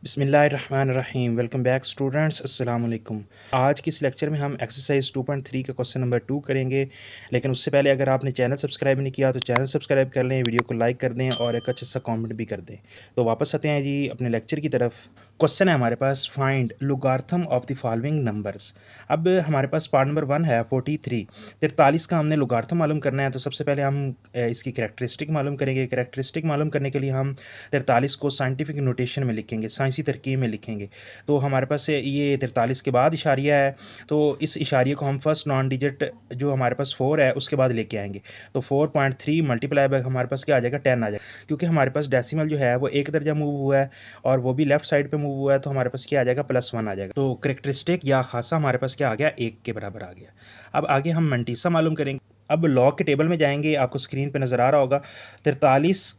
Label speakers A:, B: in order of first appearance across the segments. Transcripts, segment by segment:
A: बिस्मिल्लाहिर्रहमानिर्रहीम। Welcome back students, अस्सलाम वालेकुम। आज की इस लेक्चर में हम एक्सरसाइज 2.3 का क्वेश्चन नंबर 2 करेंगे। लेकिन उससे पहले अगर आपने चैनल सब्सक्राइब नहीं किया तो चैनल सब्सक्राइब कर लें, वीडियो को लाइक कर दें और एक अच्छा सा कमेंट भी कर दें। तो वापस आते हैं जी अपने लेक्चर की तरफ। क्वेश्चन है हमारे पास, find logarithm of the following numbers. अब हमारे पास पार्ट नंबर 1 है 43। 43 का हमने लोगार्थम मालूम करना है। तो सबसे पहले हम इसकी करैक्टरिस्टिक मालूम करेंगे। करैक्टरिस्टिक मालूम करने के लिए हम 43 को साइंटिफिक नोटेशन में लिखेंगे, साइंसी तरकीब में लिखेंगे। तो हमारे पास ये 43 के बाद इशारिया है, तो इस इशारिये को हम फर्स्ट नॉन डिजिट जो हमारे पास 4 है उसके बाद लेके आएंगे। तो 4.3 मल्टीप्लाई बाय हमारे पास क्या आ जाएगा, 10 आ जाएगा। क्योंकि हमारे पास डेसिमल जो है वो एक दर्जा मूव हुआ है और वो भी लेफ्ट साइड पे मूव हुआ है, तो हमारे पास क्या आ जाएगा, +1 आ जाएगा। तो करेक्टरिस्टिक या खासा हमारे पास क्या आ गया, 1 के बराबर आ गया। अब आगे हम मंटीसा मालूम करेंगे। अब लॉग के टेबल में जाएंगे, आपको स्क्रीन पे नज़र आ रहा होगा। 43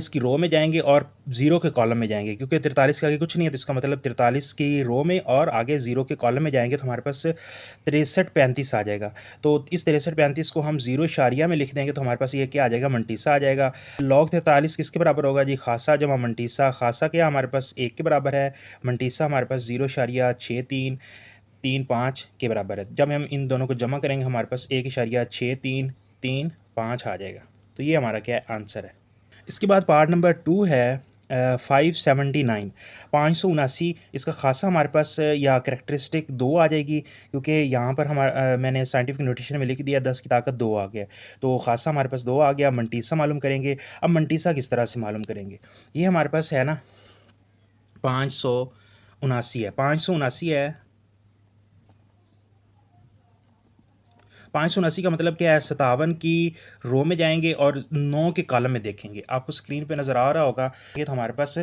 A: की रो में जाएंगे और 0 के कॉलम में जाएंगे, क्योंकि 43 के आगे कुछ नहीं है, तो इसका मतलब 43 की रो में और आगे 0 के कॉलम में जाएंगे तो हमारे पास 63-35 आ जाएगा। तो इस 63-35 को हम 0 इशारिया में लिख देंगे तो हमारे पास ये क्या आ जाएगा, मंटीसा आ जाएगा। लॉग 43 किसके बराबर होगा जी, खासा जमा मंटीसा। खासा क्या हमारे पास 1 के बराबर है, मंटीसा हमारे पास 0.6335 के बराबर है। जब हम इन दोनों को जमा करेंगे हमारे पास 1.6335 आ जाएगा। तो ये हमारा क्या है, आंसर है। इसके बाद पार्ट नंबर 2 है 579, 579। इसका खासा हमारे पास या करेक्टरिस्टिक 2 आ जाएगी, क्योंकि यहाँ पर हमारा मैंने साइंटिफिक नोटेशन में लिख दिया 10 की ताकत 2 आ गया। तो खासा हमारे पास 2 आ गया। मंटीसा मालूम करेंगे। अब मंटीसा किस तरह से मालूम करेंगे, ये हमारे पास है ना 579 है। 579 है। 579 का मतलब क्या है, 57 की रो में जाएंगे और 9 के कॉलम में देखेंगे। आपको स्क्रीन पे नज़र आ रहा होगा, ये तो हमारे पास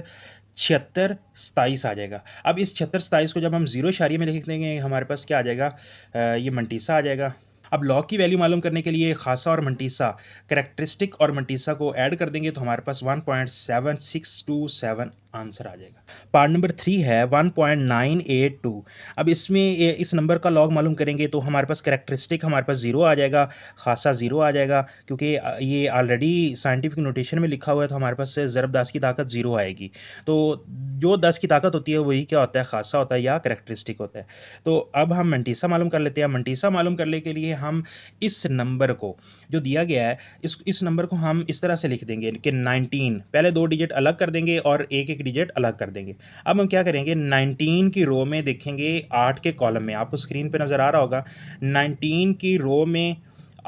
A: 76-27 आ जाएगा। अब इस 76-27 को जब हम 0 इशारिये में लिख देंगे हमारे पास क्या आ जाएगा, ये मंटीसा आ जाएगा। अब लॉग की वैल्यू मालूम करने के लिए खासा और मंटीसा, करेक्टरिस्टिक और मंटीसा को ऐड कर देंगे तो हमारे पास 1.7627 आंसर आ जाएगा। पार्ट नंबर 3 है 1.982। अब इसमें इस नंबर का लॉग मालूम करेंगे तो हमारे पास करेक्टरिस्टिक हमारे पास 0 आ जाएगा, खासा 0 आ जाएगा, क्योंकि ये ऑलरेडी साइंटिफिक नोटेशन में लिखा हुआ है, तो हमारे पास ज़रब 10 की ताकत 0 आएगी। तो जो 10 की ताकत होती है वही क्या होता है, खासा होता है या करेक्टरिस्टिक होता है। तो अब हम मंटीसा मालूम कर लेते हैं। मंटीसा मालूम करने के लिए हम इस नंबर को जो दिया गया है, इस नंबर को हम इस तरह से लिख देंगे कि 19, पहले 2 डिजिट अलग कर देंगे और एक डिजिट अलग कर देंगे। अब हम क्या करेंगे, 19 की रो में देखेंगे 8 के कॉलम में, आपको स्क्रीन पे नज़र आ रहा होगा। 19 की रो में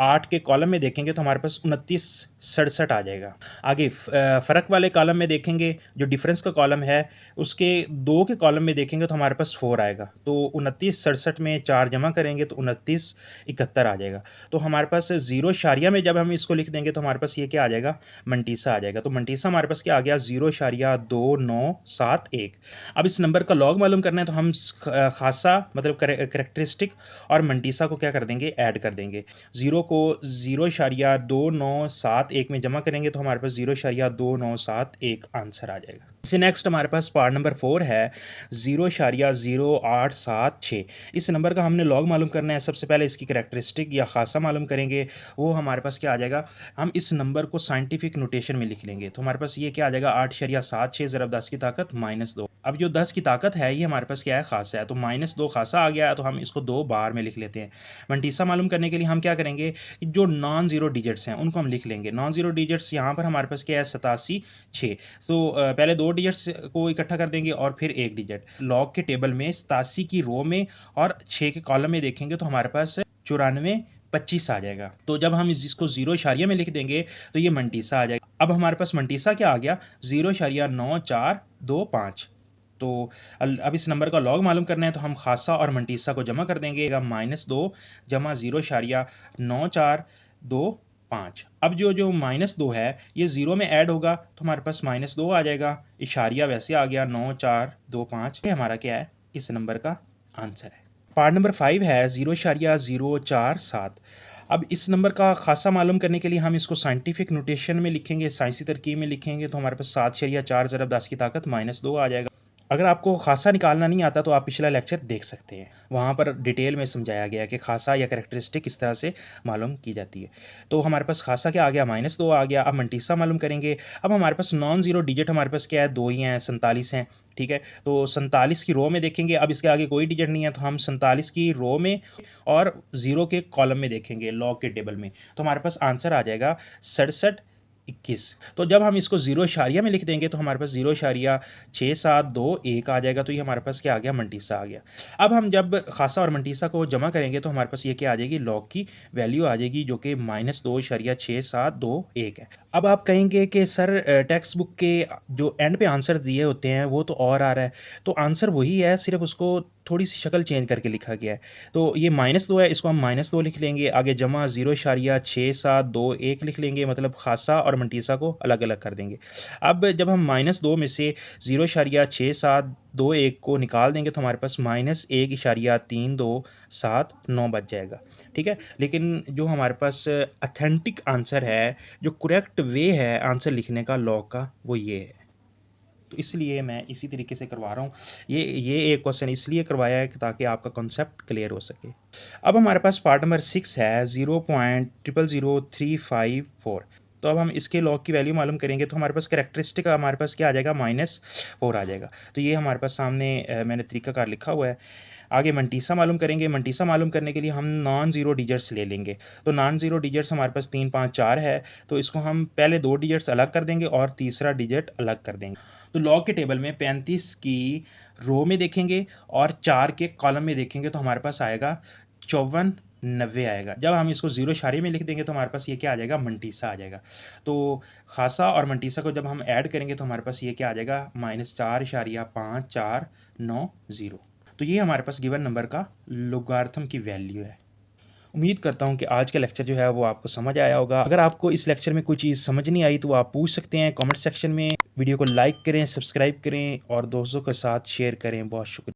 A: 8 के कॉलम में देखेंगे तो हमारे पास 29-67 आ जाएगा। आगे फ़र्क वाले कॉलम में देखेंगे, जो डिफरेंस का कॉलम है उसके 2 के कॉलम में देखेंगे तो हमारे पास 4 आएगा। तो 29-67 में 4 जमा करेंगे तो 29-71 आ जाएगा। तो हमारे पास 0 इशारिया में जब हम इसको लिख देंगे तो हमारे पास ये क्या आ जाएगा, मंटीसा आ जाएगा। तो मंटीसा हमारे पास क्या आ गया, 0.2971। अब इस नंबर का लॉग मालूम करना है तो हम खासा मतलब करेक्टरिस्टिक और मंटीसा को क्या कर देंगे, ऐड कर देंगे। 0 को 0.2971 में जमा करेंगे तो हमारे पास 0.2971 आंसर आ जाएगा। इससे नेक्स्ट हमारे पास पार्ट नंबर 4 है 0.0876। इस नंबर का हमने लॉग मालूम करना है। सबसे पहले इसकी करेक्टरिस्टिक या खासा मालूम करेंगे, वो हमारे पास क्या आ जाएगा, हम इस नंबर को साइंटिफिक नोटेशन में लिख लेंगे। तो हमारे पास ये क्या आ जाएगा, 8.76 ज़रब 10 की ताकत -2। अब जो 10 की ताकत है ये हमारे पास क्या है, खासा है, तो -2 खासा आ गया, तो हम इसको 2 बार में लिख लेते हैं। मंटीसा मालूम करने के लिए हम क्या करेंगे, जो नॉन ज़ीरो डिजिट्स हैं उनको हम लिख लेंगे। नॉन ज़ीरो डिजिट्स यहाँ पर हमारे पास क्या है, 87-6। तो पहले 2 डिजिट्स को इकट्ठा कर देंगे और फिर 1 डिजिट। लॉग के टेबल में 87 की रो में और 6 के कॉलम में देखेंगे तो हमारे पास 94-25 आ जाएगा। तो जब हम इसको 0 इशारिया में लिख देंगे तो ये मंटीसा आ जाएगा। अब हमारे पास मंटीसा क्या आ गया, 0.9425। तो अब इस नंबर का लॉग मालूम करना है तो हम खासा और मंटीसा को जमा कर देंगे, -2 जमा 0.9425। अब जो -2 है ये 0 में ऐड होगा तो हमारे पास -2 आ जाएगा, इशारिया वैसे आ गया 9425। ये हमारा क्या है, इस नंबर का आंसर है। पार्ट नंबर 5 है 0.047। अब इस नंबर का खासा मालूम करने के लिए हम इसको साइंटिफिक नोटेशन में लिखेंगे, साइंसी तरकीब में लिखेंगे तो हमारे पास 7.4 ज़रब 10 की ताकत -2 आ जाएगा। अगर आपको खासा निकालना नहीं आता तो आप पिछला लेक्चर देख सकते हैं, वहाँ पर डिटेल में समझाया गया है कि खासा या कैरेक्टरिस्टिक किस तरह से मालूम की जाती है। तो हमारे पास खासा क्या आ गया, -2 आ गया। अब मंटीसा मालूम करेंगे। अब हमारे पास नॉन ज़ीरो डिजिट हमारे पास क्या है, 2 ही हैं, 47 हैं, ठीक है। तो 47 की रो में देखेंगे, अब इसके आगे कोई डिजिट नहीं है, तो हम 47 की रो में और 0 के कॉलम में देखेंगे लॉग के टेबल में, तो हमारे पास आंसर आ जाएगा 67 21। तो जब हम इसको 0 इशारिया में लिख देंगे तो हमारे पास 0.6721 आ जाएगा। तो ये हमारे पास क्या आ गया, मंटीसा आ गया। अब हम जब खासा और मंटीसा को जमा करेंगे तो हमारे पास ये क्या आ जाएगी, लॉग की वैल्यू आ जाएगी, जो कि -2.6721 है। अब आप कहेंगे कि सर टेक्स्ट बुक के जो एंड पे आंसर दिए होते हैं वो तो और आ रहा है, तो आंसर वही है, सिर्फ उसको थोड़ी सी शक्ल चेंज करके लिखा गया है। तो ये -2 है, इसको हम -2 लिख लेंगे, आगे जमा 0.6721 लिख लेंगे, मतलब खासा और मंटीसा को अलग अलग कर देंगे। अब जब हम -2 में से 0.6721 को निकाल देंगे तो हमारे पास -1.3279 बच जाएगा, ठीक है। लेकिन जो हमारे पास ऑथेंटिक आंसर है, जो करेक्ट वे है आंसर लिखने का लॉग का, वो ये है। तो इसलिए मैं इसी तरीके से करवा रहा हूँ। ये एक क्वेश्चन इसलिए करवाया है कि ताकि आपका कॉन्सेप्ट क्लियर हो सके। अब हमारे पास पार्ट नंबर 6 है 0.000354। तो अब हम इसके लॉग की वैल्यू मालूम करेंगे तो हमारे पास कैरेक्टरिस्टिक हमारे पास क्या आ जाएगा, -4 आ जाएगा। तो ये हमारे पास सामने मैंने तरीकाकार लिखा हुआ है। आगे मंटीसा मालूम करेंगे। मंटीसा मालूम करने के लिए हम नॉन ज़ीरो डिजिट्स ले लेंगे। तो नॉन ज़ीरो डिजिट्स हमारे पास 3 5 4 है, तो इसको हम पहले 2 डिजिट्स अलग कर देंगे और तीसरा डिजिट अलग कर देंगे। तो लॉग के टेबल में 35 की रो में देखेंगे और 4 के कॉलम में देखेंगे तो हमारे पास आएगा 54 90 आएगा। जब हम इसको 0 इशारे में लिख देंगे तो हमारे पास ये क्या आ जाएगा, मंटीसा आ जाएगा। तो खासा और मंटीसा को जब हम ऐड करेंगे तो हमारे पास ये क्या आ जाएगा, -4.5490। तो ये हमारे पास गिवन नंबर का लोगारिथम की वैल्यू है। उम्मीद करता हूँ कि आज का लेक्चर जो है वो आपको समझ आया होगा। अगर आपको इस लेक्चर में कोई चीज़ समझ नहीं आई तो आप पूछ सकते हैं कमेंट सेक्शन में। वीडियो को लाइक करें, सब्सक्राइब करें और दोस्तों के साथ शेयर करें। बहुत शुक्रिया।